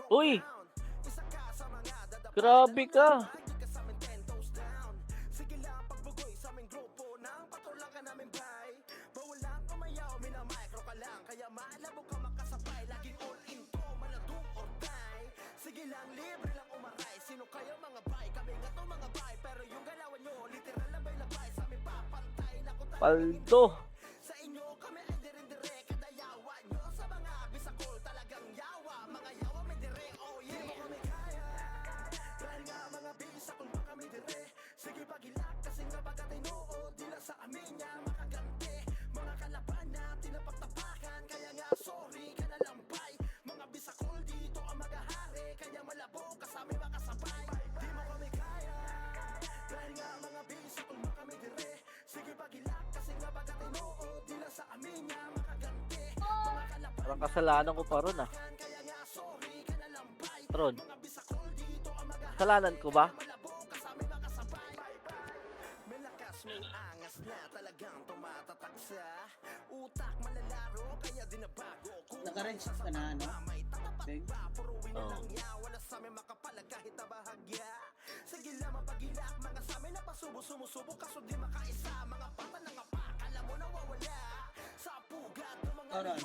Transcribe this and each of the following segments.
Uy! Grabe ka! Paldo! Parang kasalanan ko pa ron ah. Ron, kasalanan ko ba? Naka-range ka na, ano? Okay. Oo. Alright.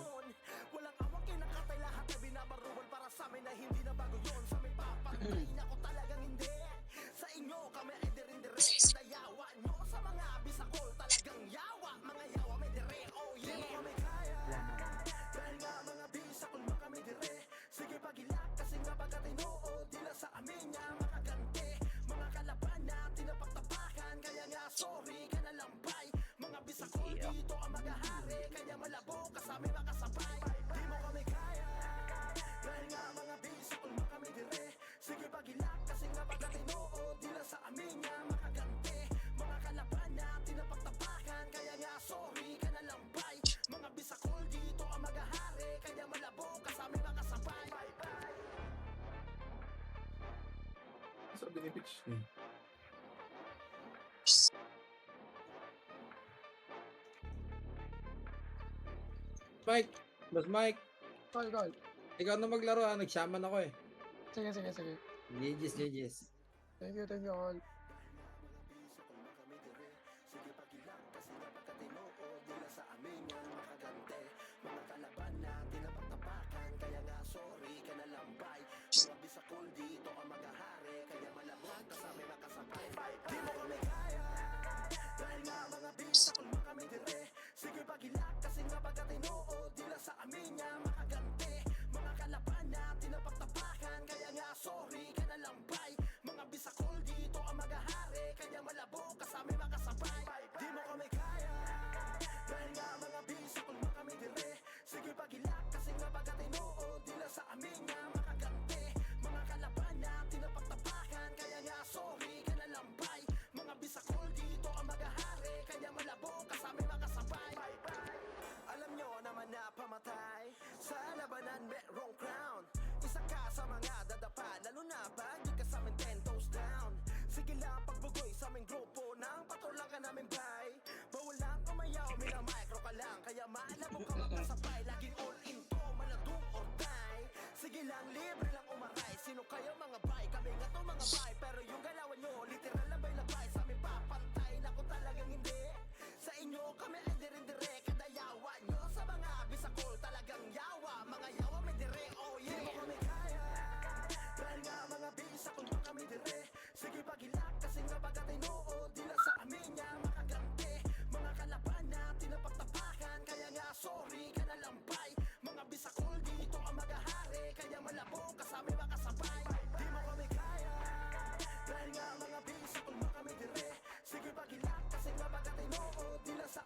Sa binipitch niya. Mike, Boss Mike, Call, call. ikaw na maglaro ah, nagsyaman ako eh. Sige, sige, sige. GG's, GG's. Thank you, call.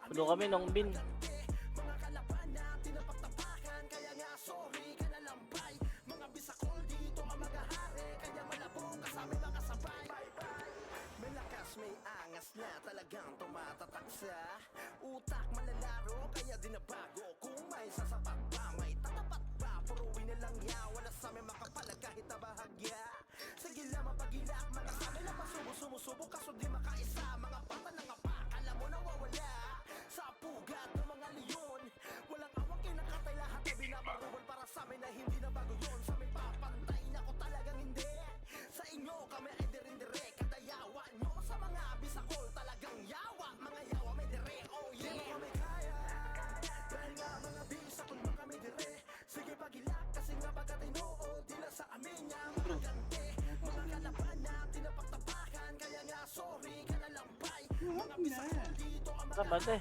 Ano kami nung bin? Wag na. Tara, bante.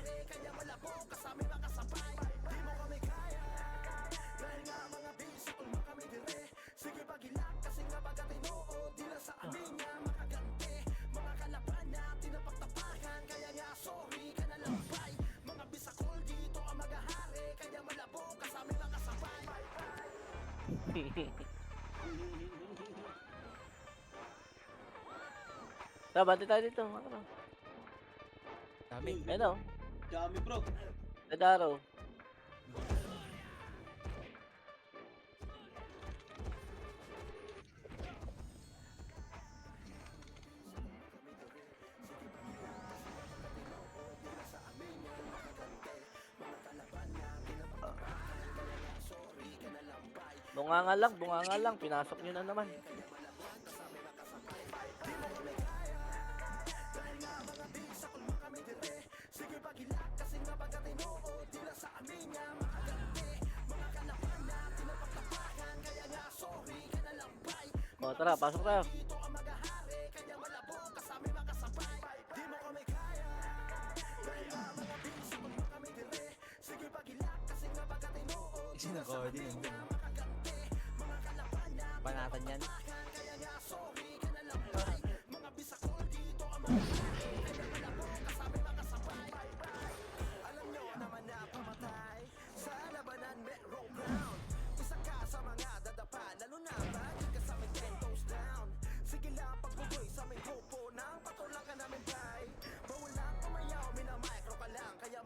Tara, bante tayo dito. Ano? Dami. Ayun o. Dami bro. Red arrow. Bunganga lang, pinasok nyo na naman. O, tara, pasok tayo. Kasi na-coordinate din. Panatan yan.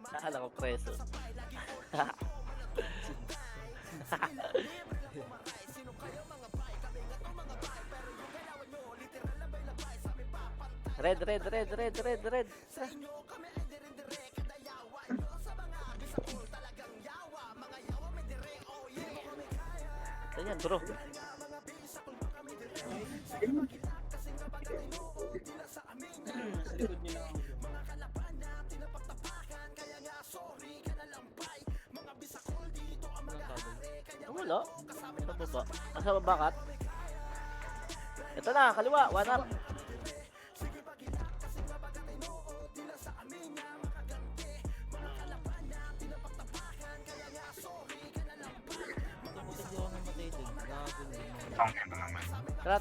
Nakala ko preso. Red. Ganyan, bro. Sa likod nyo lang ako. Wala. Sa baba. Nasa baba kat. Ito na, kaliwa. One up. Hindi ako namatay dun. Gago na yung mga... Tangin na naman. Tara.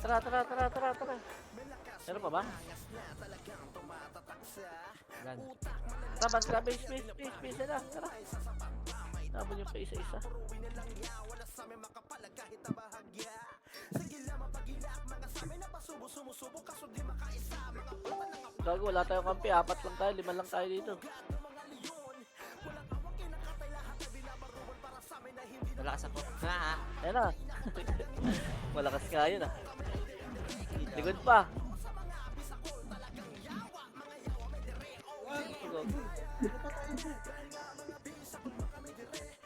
Meron pa ba? Gan. Tara, grabe. Space na. Tara. Nabon yung pa isa-isa. Gago, wala tayong kampi. 4 lang tayo, 5 lang tayo dito. Malakas ako. Ha? Ayan na. Malakas nga yun ah. Likod pa.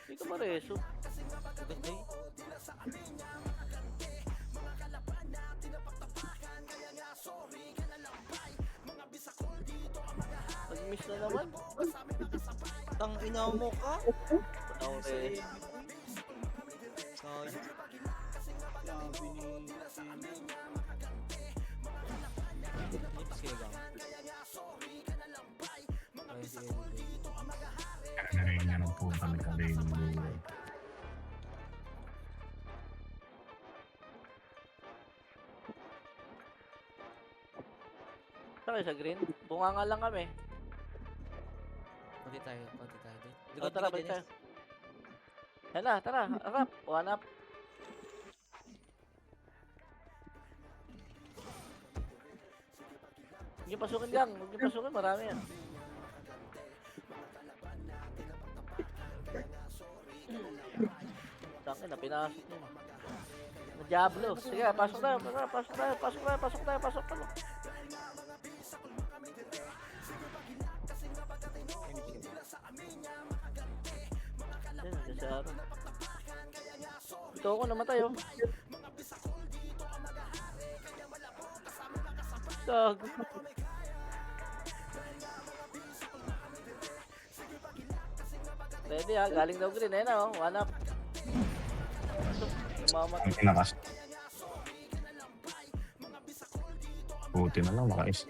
Hindi ka mareso. Sagot na eh. Nag-miss na naman. Tang ina mo ka? Okay. Sayang. Grabe ni... Hindi pa sila gang. Ay, si Eddie. Kaya na rin niya nagpunta ng kalino. Saan kayo sa green? Bunganga lang kami. Konti tayo dun. O, tara, balik tayo. Yan na, tara. Harap. One up. Huwag niyo pasukin gang. Huwag niyo pasukin. Marami yan. Tangin na, pinasok niyo. Diablo. Sige, pasok tayo. Pasok tayo. Yan, nasyaro. Ito ako namatay oh. Gago. Ready ha, galing daw green. Ayun na oh, one up. Mamat. Ang tinakas. Buti na lang, makais.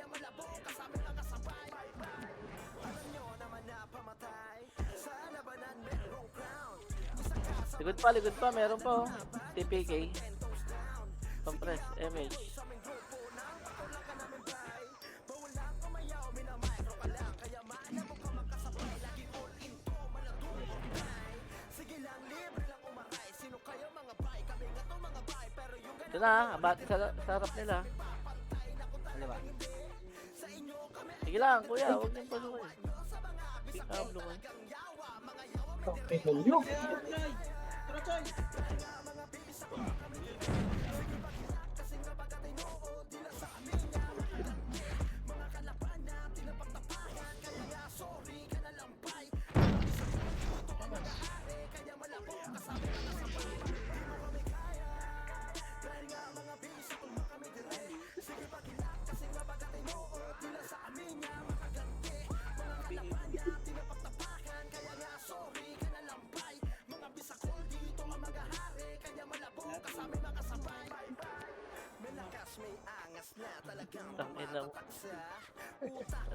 Likod pa, meron pa oh. TPK. Compress, MH. Ito na, abati sa harap nila. Kaliwa. Sige lang, kuya, huwag niyong pasukin. Pick up, luman. Kaya, Choy! Tara, Choy! Tangina mo.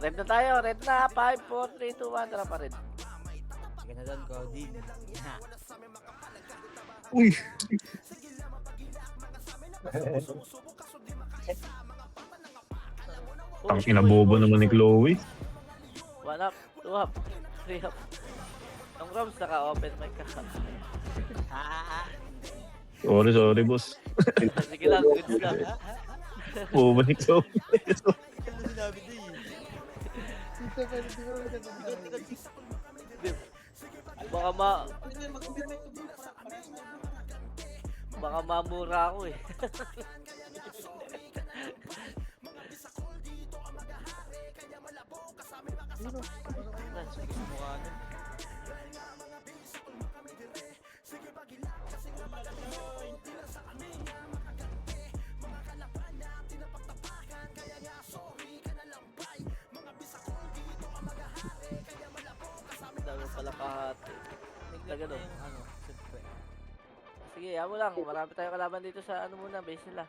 Red na tayo, red na. 5, 4, 3, 2, 1. Tara pa red. Sige na doon, Cody. Ha. Uy! Ang inabobo naman ni Chloe. 1 up, 2 up, 3 up. Ang Roms naka-open mic ka. Sorry, boss. Sige lang, good lang. Bumalik ko. Ano sinabi din? Hindi ko maganda. Baka baka mamura ako eh. Sige sa mukha nun. Dami pala kahati. Neglect na yung ano, siyempre. Sige, mo lang. Marami tayong kalaban dito sa ano muna, base nila.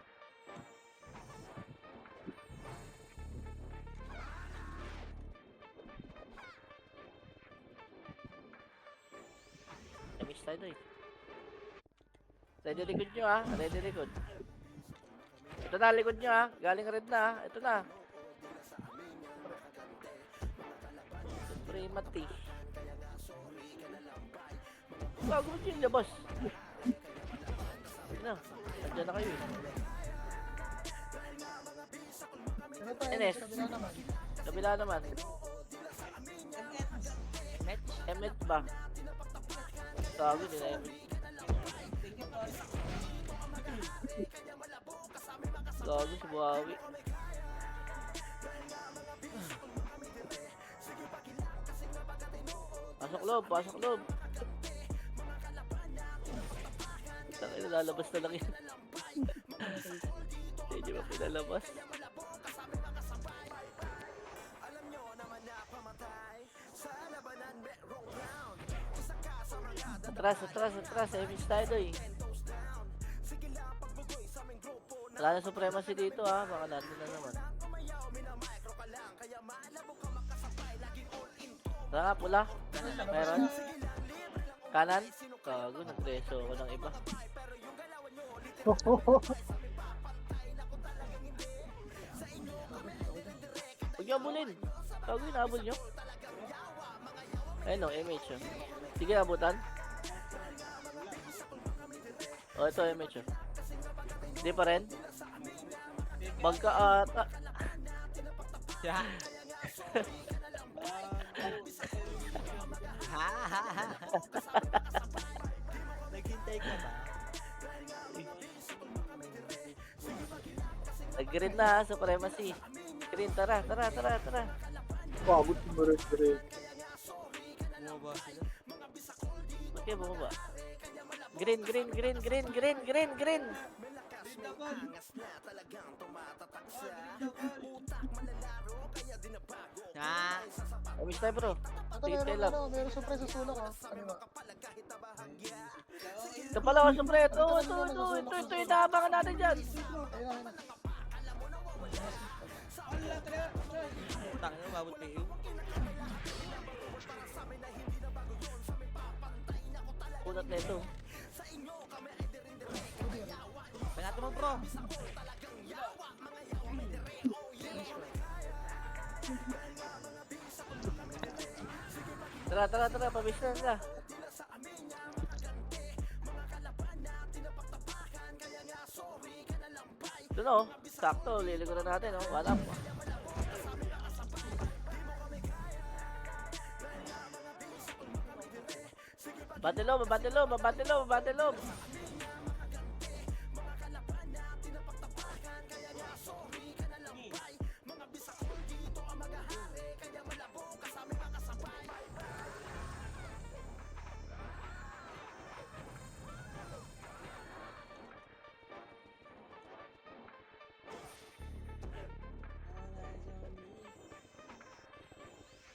Miss tayo doon. Ready likod nyo ah. Ready likod. Ito na, likod nyo ah. Galing red na ah. Ito na. Supremacy. Bago mo yung labas. Ano? Andiyan na kayo eh. Ano tayo? NS. Kabila naman. Kabila naman. Emet ba? Sabi nila Emet. Gago si Buhawi. Pasok loob, pasok loob. Tangin na lalabas na lang yun. Hindi ba pinalabas? Atras, emis tayo doy. Wala na supremacy dito ha, baka natin na naman. Tara, pula. Meron. Kanan. Kago, nagpreso ako ng iba. Huwag niyo abulin. Kago, inaabol niyo. Ayun o, MH o. Sige, abutan. O, ito MH o. Hindi pa rin. Magka ata. Ha? Naghintay ka ba? Nag-green na, supremacy. Green, tara. Pagod mo rin. Bumaba sila. Ba't kayo bumaba? Green. Ha? Amis tayo bro. Ito Sige, tayo meron lang. meron surprise sa sulok oh. Ano ba? Ito pala ako supre. Ito. Inaabangan natin dyan. Ayun. Tangin na, mabot kayo. Kunat na ito. mo. Tara, pabis na nila. Doon oh, sakto, liliguran natin oh, wala po. Batilob.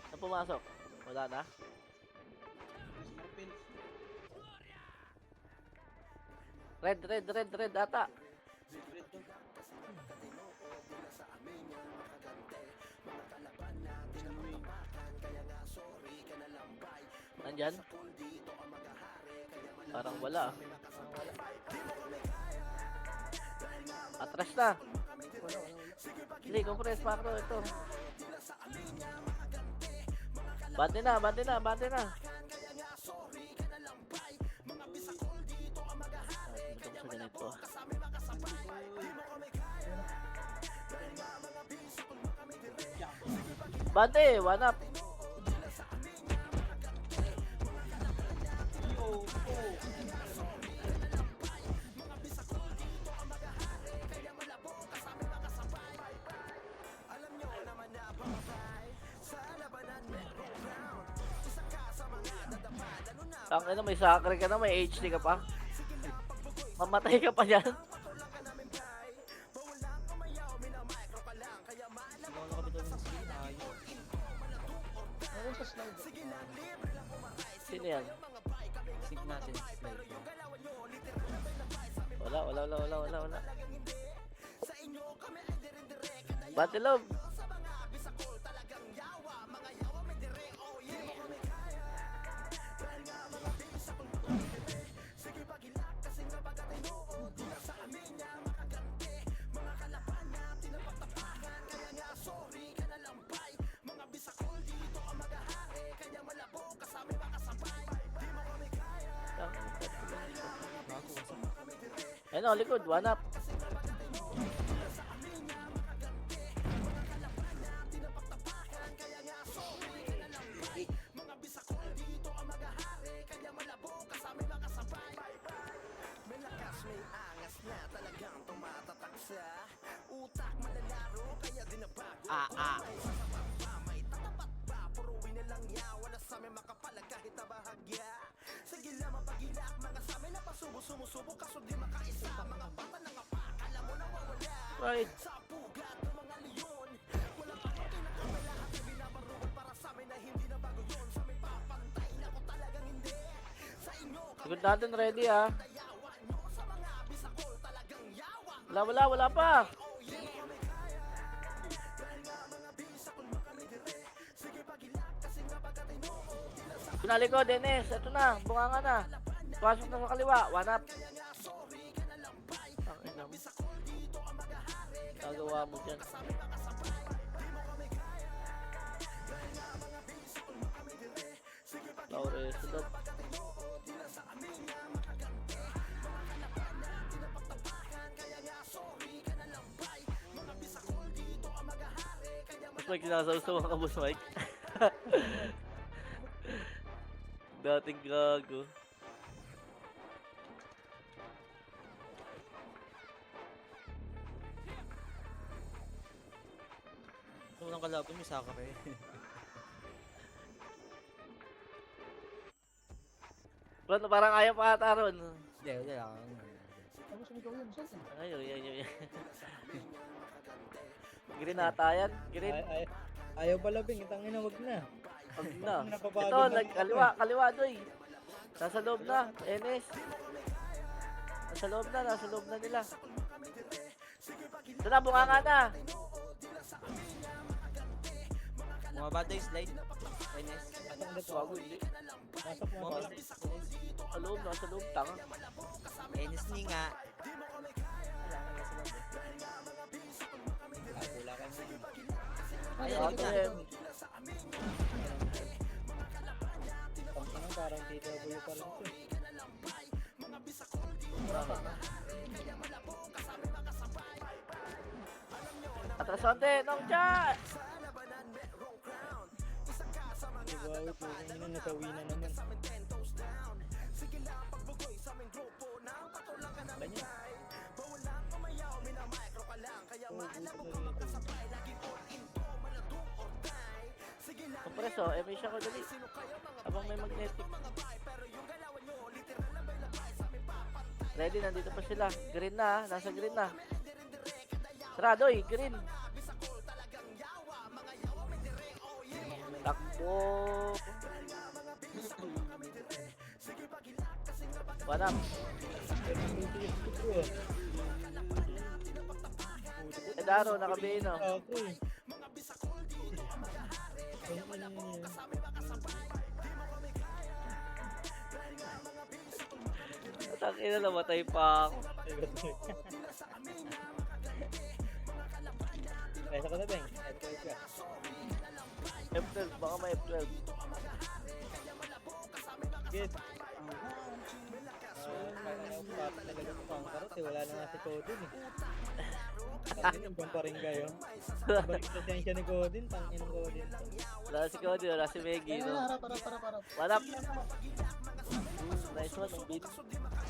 Saan pumasok? Wala na? Red ata. Nandyan? Parang wala. Atras na. Hindi, compress macro ito. Bante na. Ito sa ganito. Bante, one up. Tangina, may sakre ka na, may HD ka pa. Mamatay ka pa dyan. Meron sa slide. Sino yan? Sig natin slide. Wala. Batilob. Ayun o, likod, one up. Right. Likod natin, ready ah. Wala pa. Pinalikod, Dennis. Ito na, bunganga na. Pasok na sa kaliwa, one up. Nagawa mo dyan. Laure, sunod. Mas may kinasawsaw ka, Boss Mike. Dating gago. Unang kalaban yung sakre. Ron, parang ayaw pa ata ron. Hindi, wala lang. Ako sumigaw yun. Saan? Ayun. Green ata yan. Green. Ayaw pala, Bing. Itangin na, wag na. Pag na. Napapagod Ito, na. kaliwa doy. Nasa loob na, Enes. Nasa loob na nila. Ito na, bunganga na. Mga bata yung slide. NS. Wago, hindi. Pasok mo. Mga bata. Nasa loob, tanga. NS ni nga. Auto M. Tangina, parang TW pa rin to. Atrasante, nong cha! Bawi po kung ina, nasawi na naman. Ganyan. Kompreso, emission ko dali. Habang may magnetic. Ready, nandito pa sila. Green na, nasa green na. Sarado green. Takbo. Wanap. Edaro, nakabino. Ako eh. Tangina, namatay pa ako. Pesa ko na, Beng. F12 ka. F12, baka may F12. Good. Talaga sa pangkarot eh. Wala na nga si Codin eh. Tangin, hanggang pa rin kayo. Balik sa siyensya ni Codin. Tangin ng Codin. Wala si Cody, wala si Meggy, Ayun no? na, harap. Wanap. Nice one, ang beat.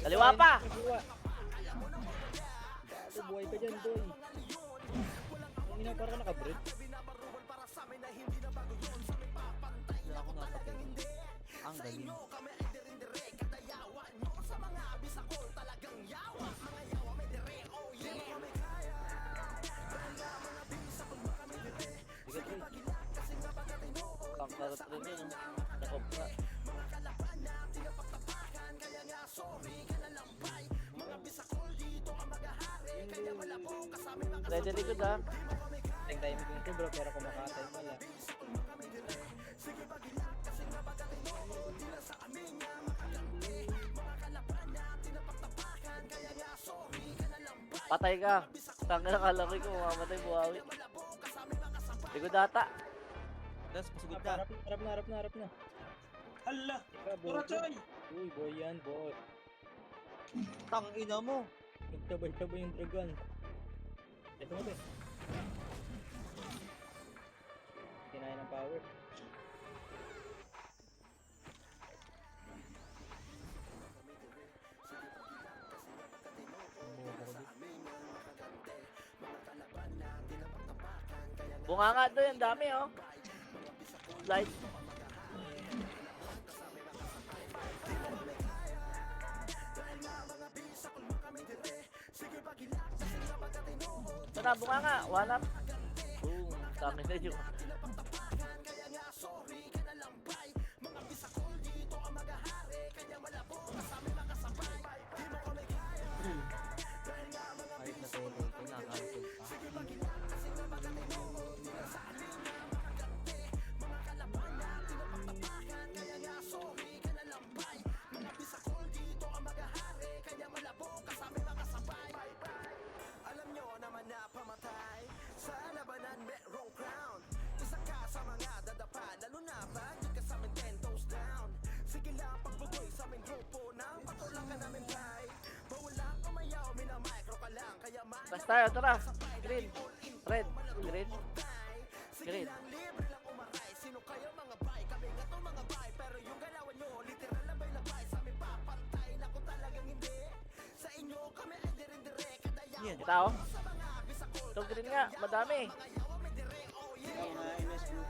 Kaliwa pa! Kaliwa. Ito, buhay ka dyan, Doy. Ang ina, parang nakabreak. Ako napatay. Ang galing. Pangkarot rin yun, no? Nakop na. Ready likod, ha? Teng tayo mo dito, bro, pero kumakatay pala. Patay ka. Tangina, kalaki ko, mamamatay, buhawi. Likod ata. Das, pasugod na. Harap na. Hala! Ika, boy. Uy, boy yan, boy. Tang ina mo. Nagtabay-tabay yung dragon. Ito mo, be. Kinaya ng power. Bunga nga doon, ang dami, oh. Light. Ito na, bunga nga. One up. Boom. Dami na yun. Kahit na tuloy, kinakancel pa. Basta tayo, tara. Green. Red. Green. Green. Yan. Kita, oh. Ito green nga, madami. Ay, na MS Blue.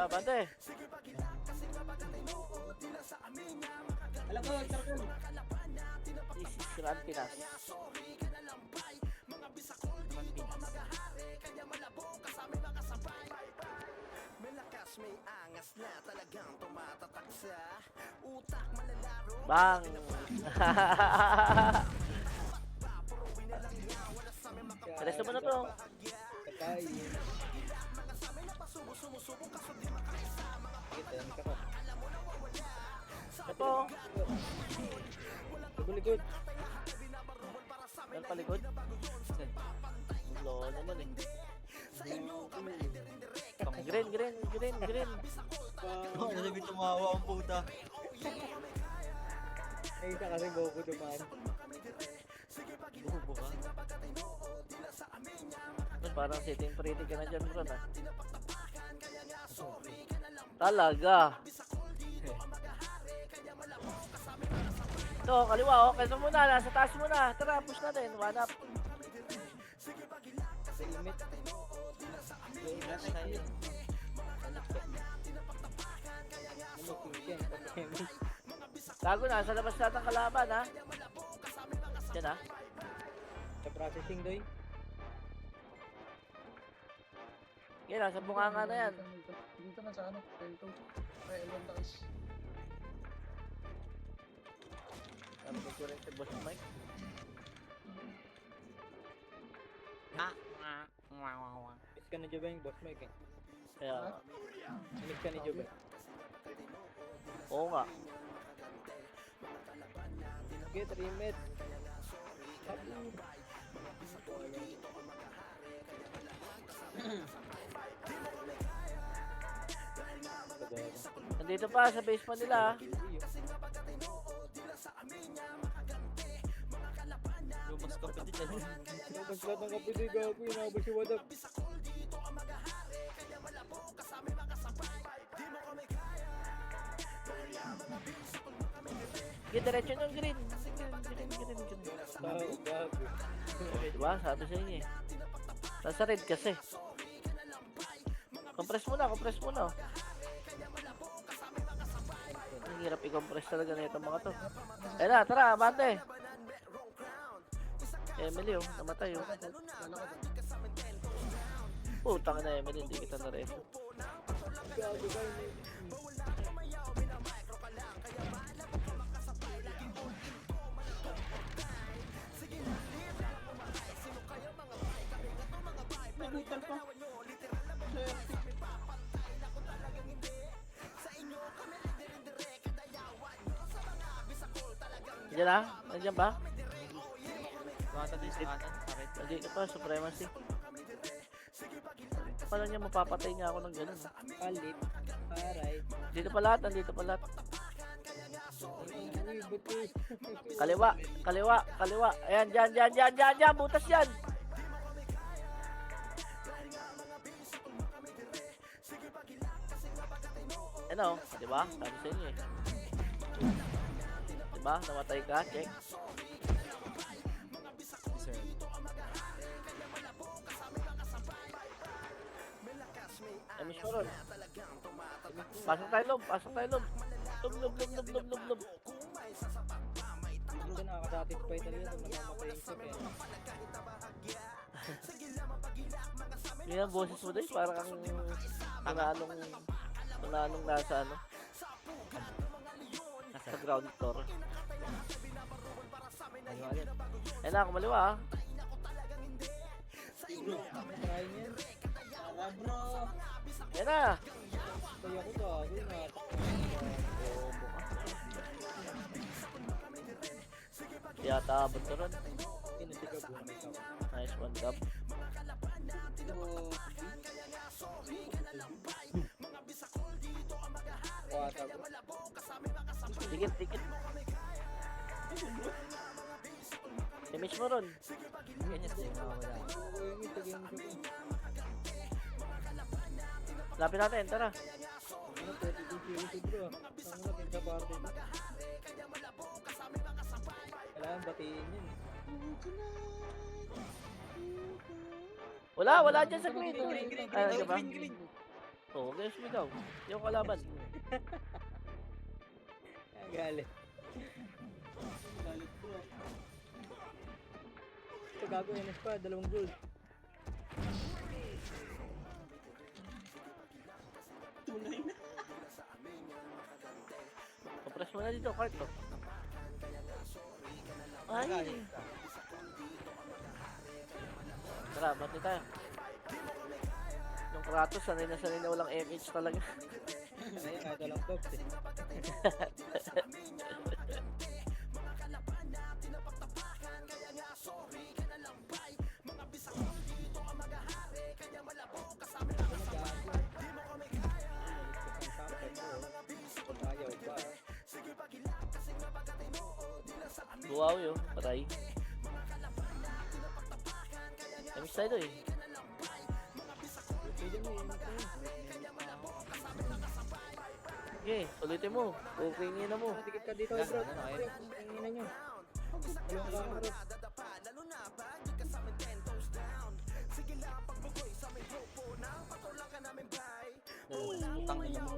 Bante. Alam ko, Tarkon. This is Grand Pinas. Bang! Resto mo na to. Patay. Kita yan ka pa. Ito. Tubulikod. Yan palikod. Lolo naman eh. Green, green, green, green. Oh, nasabi tumawa ang puta. Ay, isa kasi Goku dumaan. Bubo ka. Parang sitting pretty ka na dyan, bro, na. Talaga. Ito, kaliwa, okay na muna. Nasa taas muna. Tara, push natin. One up. Sa limit. Flash tayo. Ano, Christian? Pag-chemist. Gago na, sa labas natin kalaban, ha? Yan, ha? Sa processing, doy. Yan, nasa bunganga na yan. Dito na sa ano, L2. Ay, L1 taas. Ano ko rin si Boss Mike? Miss ka na Jobeng, boss Mike eh. Kaya, Miss ka ni Jobeng. oo nga. Okay, 3 met. Nandito pa, sa basement nila, ha? Lumas ka pa din dyan. Mas lahat ng kapitay gago, inabas si Wadak. Sige, diretso ng green. Green, green, green. Tao, gago. Diba? Sabi sa inyo eh. Nasa red kasi. Compress muna, compress muna. Ang hirap i-compress talaga na itong mga to. Ayun na, tara, bante. Emily, oh, namatay, oh. Putang na, Emily, hindi kita na-reso. Gago ka, Nagutan pa. Nandiyan na? Nandiyan ba? Bata din sa kanan. Sakit. Nandito pa, supremacy. Paano niya mapapatay niya ako ng ganun? Ha? palit. Aray. Dito pa lahat, nandito pa lahat. Uy, buti. Kaliwa, kaliwa, kaliwa. Ayan, dyan, dyan, dyan, dyan, dyan, butas yan. Ano, di ba? Sabi sa inyo eh. Di ba? Namatay ka, check. Deserve. Emish mo ron. Pasok tayo loob, pasok tayo loob. Loob, loob, loob, loob, loob, loob, loob. Hindi ka nakakasatisfy talaga kung namamatay sa kaya. Yun ang boses mo doon, parang kang nananong nasa ano, sa ground floor. Ayun na, kumaliwa ah. Try niyan. Tara bro. Ayun na. Kaya ko gago na. Yata abot na ron. Kinasigaw mo na ito. Nice one, Gab. Wata ko. Dikit, dikit. Image mo ron. Ganyan din mawawala. Okay, ito game ko. Lapit natin, tara. Ano, 32 series bro. Saan mo na pinaka-party ko? Kailangan batiin yun. Wala, wala dyan sa green. Green, green, Ay, green, diba? green, green. Oo, guys, me daw. Yung kalaban. Kaya galit. Galit bro. Ito gago NS pa, 2 gold. Tunay na. Compress mo na dito, Kart, oh. Ay. Tara, bati tayo. Yung Kratos, sanay na walang MH talaga. Ayun, kahit walang pops eh. Ayaw pa. Buwaw yun, patay. Miss tayo eh. Pwede mo yun. Okay, ulitin mo. Okay na mo. Dikit ka dito, bro. Tingin na nyo. Walang kamarot. Utang ina mo.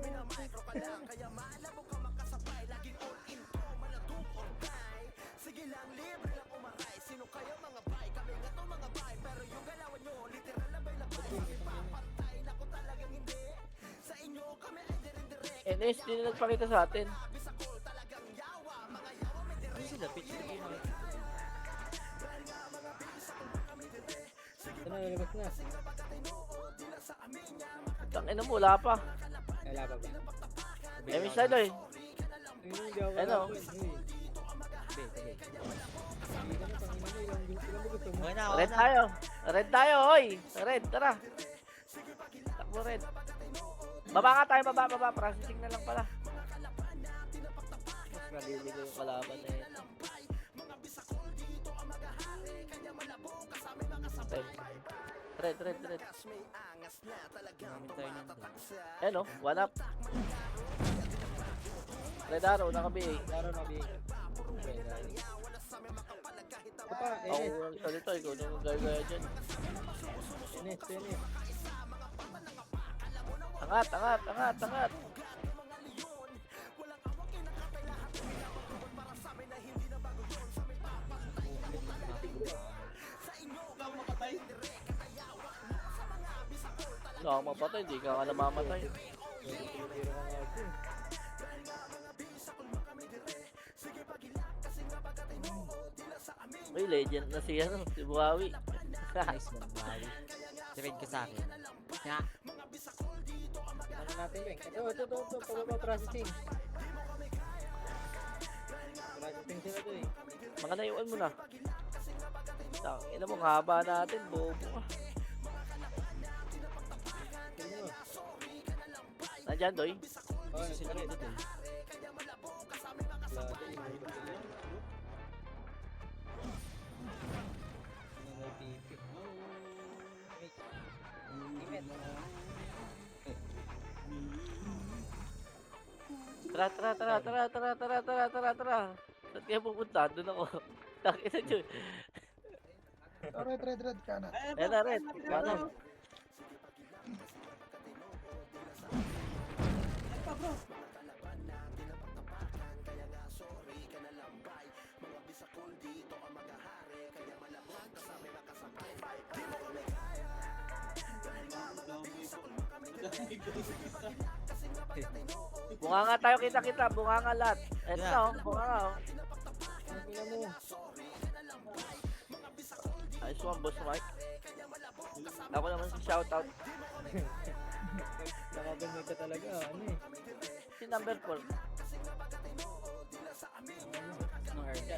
NS, di na nagpakita sa atin. Ano sila? Pitch to game ako. Ito na, lalabas na. Tangin na mo, wala pa. Wala pa ba? Miss tayo eh. Hindi ako Ano? wala pa, eh. Hindi ka na, tangina mo, ilang gusto mo. Okay na, okay Red na. tayo. Red tayo, oy. Red, tara. Takbo red. Baba nga tayo, baba. Processing na lang pala. Mas naliligo yung kalaban na yun. Red. Gamit tayo ng Ano, one up. Red arrow, naka-BA. Laro na, Big. Ito pa, Ako Enes. ang salita, ikaw nung gaya dyan. Enes. Angat. Hindi ako mapatay, di ka nga namamatay. Uy, legend na si si Buhawi. Nice one, wow. Trade ka sa akin. Nga. Ano natin, Beng? Ito, pababa processing. Processing sila to eh. Mga naiwan mo na. Ina mo, haba natin, bobo ka. Tingnan mo. Nandyan, Doy. Oh, Gusto sila dito eh. Lado, inahulog sila. Ano may pipi? Timet. Tara. Saan kaya pupunta? Doon ako. Takina dyan. Red, kanan. Ayan na, Red. Kanan. Bunga nga tayo, kita. Bunga nga lahat. Eto na, oh. Bunga nga, oh. Tingnan mo. Ayos mo, boss Mike. Ako naman si shoutout. Nakabangay ka talaga, ano eh. Si number 4. Nung early. Siya.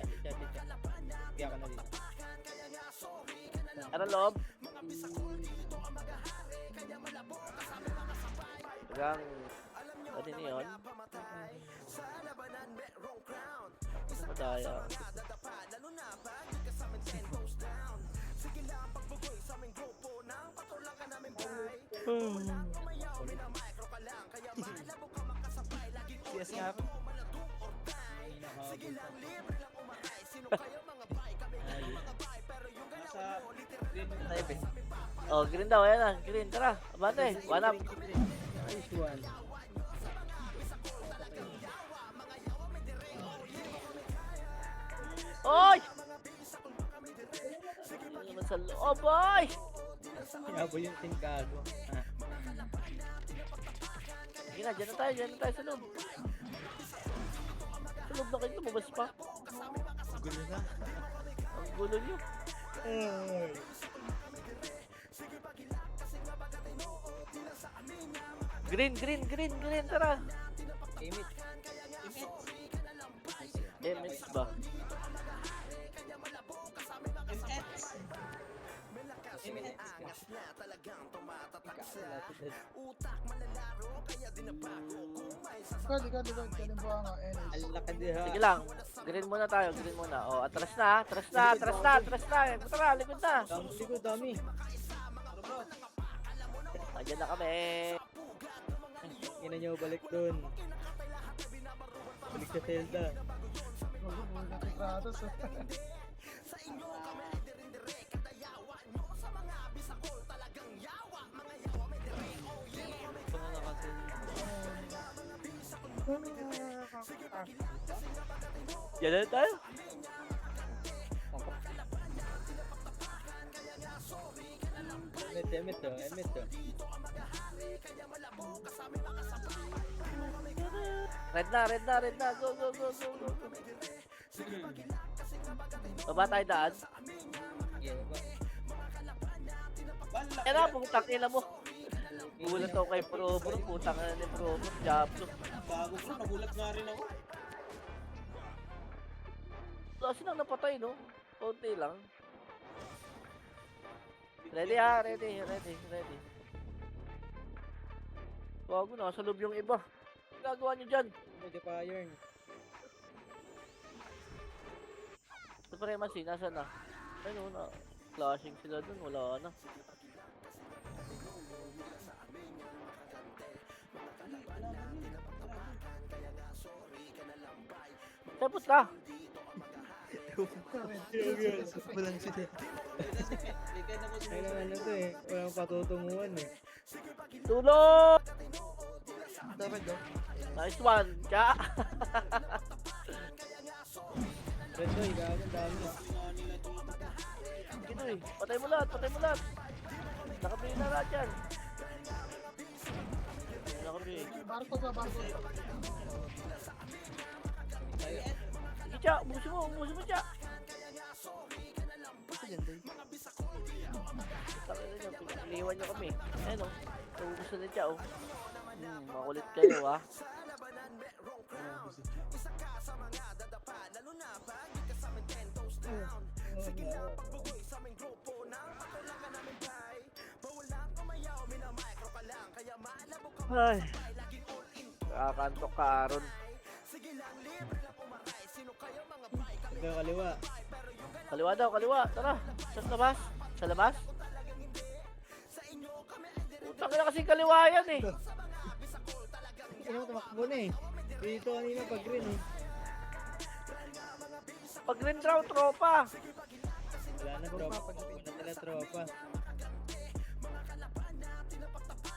Biya ka na dito. Ano loob? Hanggang... Ano yun? Madaya. Yes nga. Tayo ba? Oh, green daw. Ayan na. Green. Tara. Abante. One up. Nice one. Oy! Ano naman sa loob, boy! Yabo yung tingkago. Sige na, dyan na tayo sa loob. Sa loob na kayo, lumabas pa. Gulo na. Ang gulo nyo. Green, green, green, green, tara. Imit. MS ba? Likod. Kanin po nga, Enes. Ang laki diha. Sige lang. Green muna tayo, green muna. Oh, atras na. Tara, likod na. Dami likod, dami. Ayan na kami. Ina nyo, balik dun. Balik sa Zelda. Buti Kratos. Ito na kasi. Yan na tayo. Emit to. Red na. Go. Baba tayo daan. Yeah, ba? Yan na, putang ina mo. Gulat ako kay Pro, putang ina ni Pro, Diablo. Bago bro, nagulat nga rin ako. Kasi nang napatay, no? Konti lang. Ready ha, ready. Bago, nasa loob yung iba. Ano gagawa nyo dyan? Medyo pa iron. Supremacy, nasa na? Ayun, na. Clashing sila dun, wala na. Tapos ka! Walang sila. Ay naman ano to eh. Walang patutunguhan eh. Tulog! Nice one, Cha! Red boy, gagawin dami. Ginoy, patay mo lahat. Nakabili na lahat yan. Nakabili. Barko ba? Sige, Cha, ubusin mo, Cha. Takina nyo, iniwan nyo kami. Ayun o, naubusan na Cha o. Makulit kayo ha. Ay, nakakantok ka, Aaron. Ito kaliwa. Kaliwa daw, tara. Sa labas? Utang na kasi kaliwa yan eh. Ano tumakbo na eh. Dito kanina pag green eh. Pag green draw, tropa. Wala na tropa. Wala na tropa.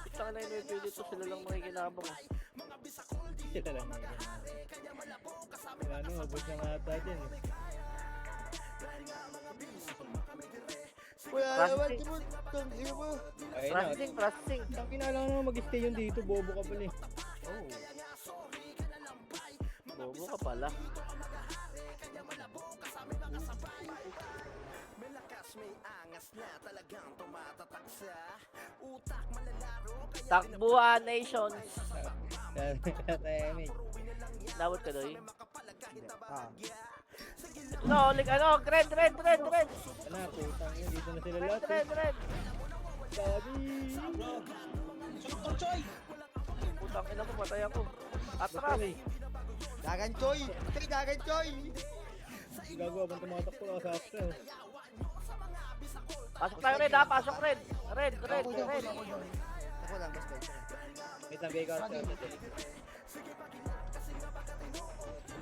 Utang na yun, dito sila lang makikinabang. Sila lang yun. Wala na, mabot na nga ata dyan eh. Ayun na. Processing. Ang kinala naman mag-stay yun dito, bobo ka pala eh. Bobo ka pala. Takbuhan Nations. Tahimik. Nawad ka doy. Ito na, ulit ano, red. Ano, putang yun. Dito na sila lahat eh. Red. Sabi. Sunod Choy! Putang ina mo, patay ako. Atras. Dagan Choy! Gagawa bang tumatak ko lang sa after. Pasok tayo red ha, pasok red. Red. Ako lang, basta. Wait lang, bigay ka.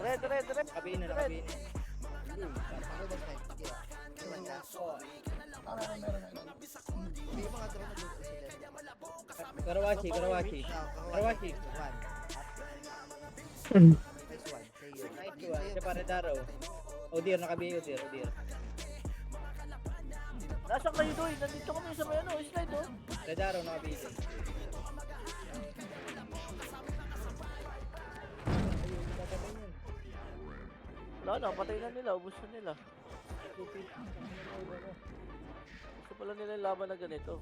Red. Nakabihin na. Ako basta. Sige. Iwan ka. Meron. Hindi mo nga tara nagluto sila. Karawashi. Karawashi. Nice one. Sa'yo. Nice one. Siya para Daro. Odir, nakabihin Odir. Nasaan kayo doy? Nandito kami sa may ano, slide oh. Redaro, nakabihin. Wala na, patay na nila, ubos na nila. Gusto pala nila yung laban na ganito.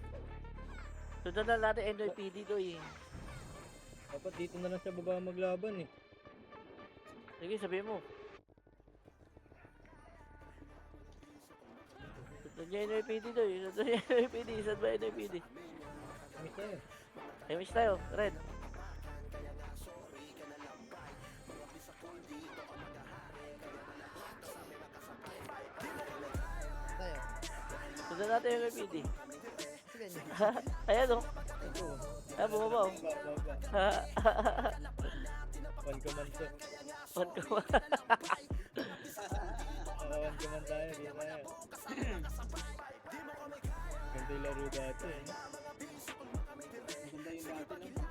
Sundan na natin NYPD doy. Dapat dito na lang sa baba maglaban eh. Sige, sabihin mo. Nandiyan yung NYPD doy. Nandiyan yung NYPD. Saan ba yung NYPD? Miss tayo. Miss tayo. Red. Tayo. Sundan natin yung NYPD. Sige niyo. Ayan o. Ito. Ayan, bumaba o. Baba. One command to. One ka ba? One command tayo. Di tayo. Ganda yung laro dati eh. Maganda yung dati, no?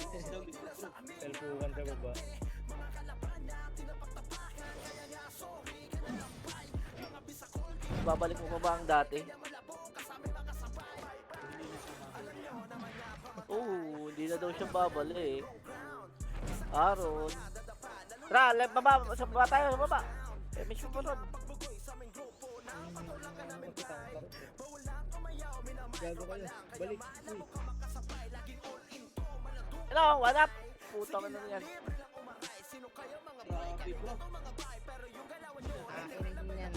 Test daw, bigla bro. Selfukan sa baba. Babalik mo pa ba ang dati? Oo, hindi na daw siya babalik. Aaron. Tara, baba, sa baba tayo, sa baba. Miss mo pa ron. Gago kayo. Balik. Uy. Hello, what up? Putang ina yan. Grabe bro. Akin din yan.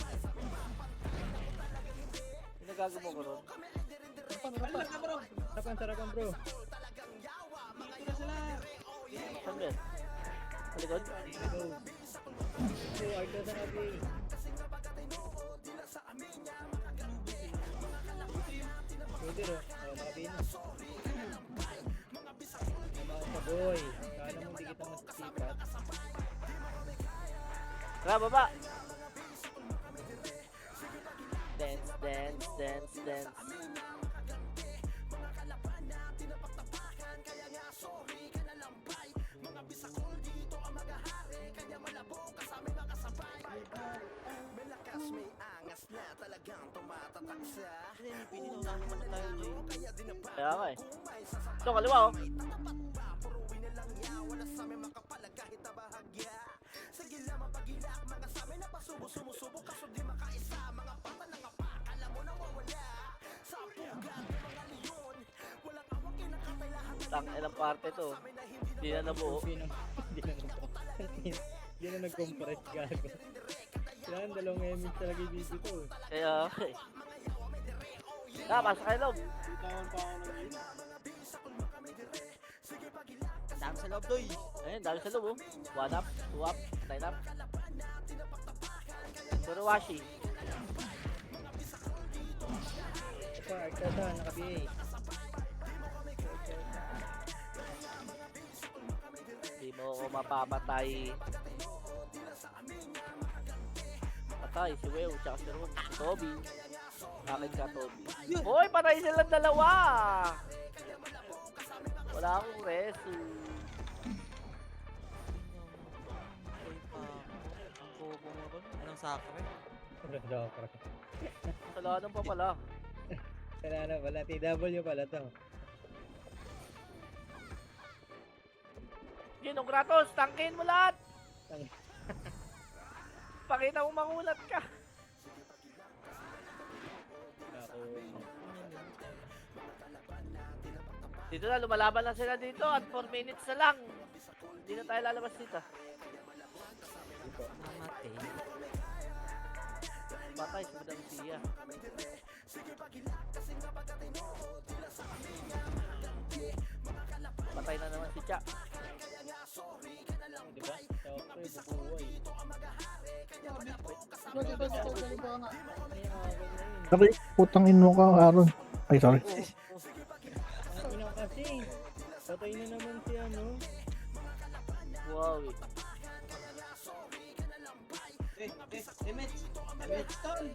Pinagagawa ko ron. Wala ka bro. Sarapan bro. Dito na sila. Saan ba yan? Malikod? Go. Oh, Arda sa nabi. Pwede ro. Oh, nakabin. Mga boy. Kala mo hindi kita masisipat. Tara, baba. Dance, dance, dance, dance. Ano yung pininaw naman na tayo doy? Kaya nga eh. Ito, kaliwa oh. Tang ilang parte to. Hindi na nabuo. Hindi na nag-compress gago. Kailangan dalawang emit talaga yung video to. Kaya okay. Pasok kayo loob. Bitawan pa ako ng yun. Dami sa loob doy. Ayun, dami sa loob oh. 1 up, 2 up, 9 up. Puro washi. Ito, Arda sa nakabi. Hindi mo ako mapapatay. Patay si Weo, tsaka si Ron, si Toby. Akin ka, Toby. Hoy, patay silang dalawa! Wala akong reso. Uy pa. Ang bobo mo ron. Anong sakre? Kasalanan pa pala. Kailangan pala, TW pala to. Ginong Kratos, tangkin mo lahat! Tang- Pakita mo mangulat ka. Ako. Dito na, lumalaban lang sila dito at 4 minutes na lang. Hindi na tayo lalabas dito. Mamatay. Patay si Madam Sia. Patay na naman si Cha. Diba? Siyempre, bubuhay. Dito, galing po nga. Ay, akin na yun. Sabi, putang ino ka, Aaron. Ay, sorry. Ang ina kasi. Patay na naman si ano. Wow. Emit. Emit, tol.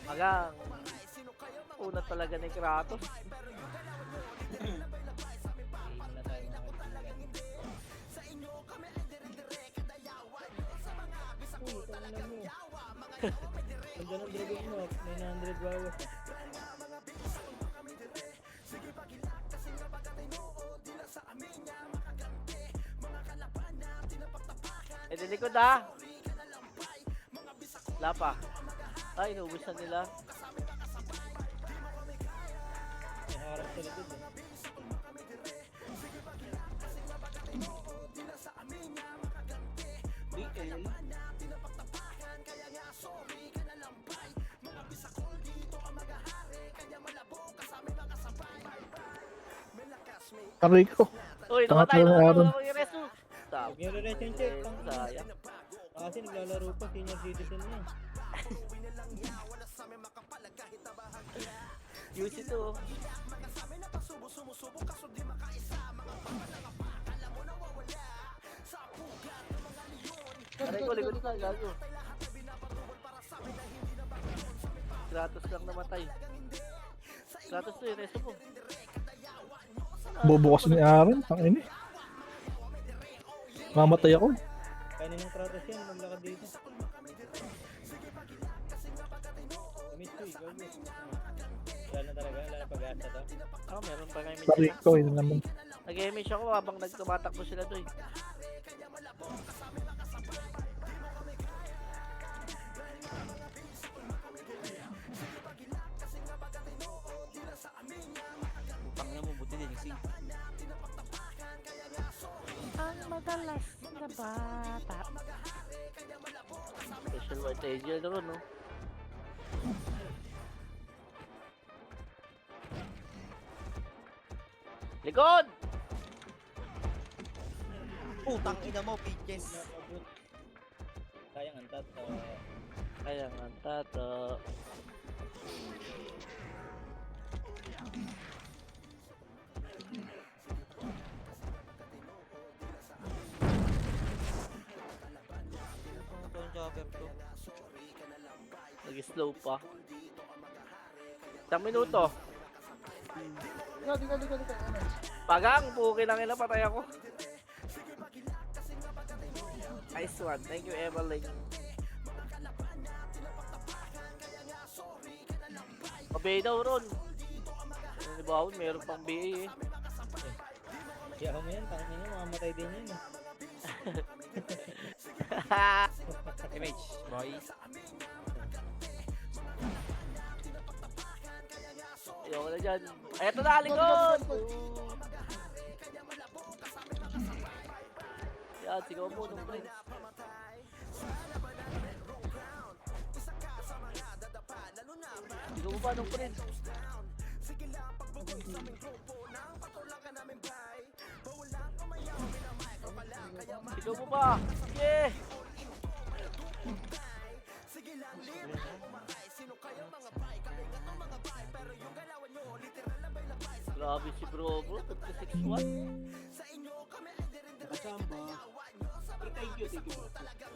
Hanggang una talaga ni Kratos. Game na tayo mga kaibigan. Uy, tangina mo. ganda ng dragon mo. 900 bawas. Eh, dilikod ah! Wala pa. Ay, inuubusan nila. May harap sa likod eh. BL. Aray ko. Uy, Tanga namatay talaga, na Aaron. ako yung resto. Stop. Huwag niyo rin yung check. Sayang. Kasi naglalaro pa, senior citizen niya. Use ito. Aray ko, likod ka, gago. Kratos lang namatay. Kratos to yung resto ko. Bubukas ni Aaron. Tangin eh. Mamatay ako. Kaninang Kratos yan, maglakad dito. Miss ko, ikaw mo. Wala na talaga, wala na pag-asa to. Ah, meron pa kayo Aray medyo. ko. Yun naman. Nag-image ako habang nagtumatakbo sila doy. Putang na mo, buti din yung sing. Ang madalas na bata. Special white angel naman, no? Likod! Putang ina mo, bitches. Sayang ang tato. Kaya nga, tato. Ito yung jogger ko. Nag-slow pa. Isang minuto. Likod. Ano? Pagang, puki lang ina, patay ako. Nice one. Thank you, Evelyn. Pabay daw, Ron. Ano ni Bawon, meron pang BA eh. Yaho mo yan, tangin niya, mamamatay din yun eh. Image, boy. Ayoko na dyan. Eto na, likod! Yan, sigaw mo nung prince. Sigaw mo ba nung prince? Sigaw mo ba? Yeah! Grabe si bro, 56-1. Nakachamba. Pero thank you bro.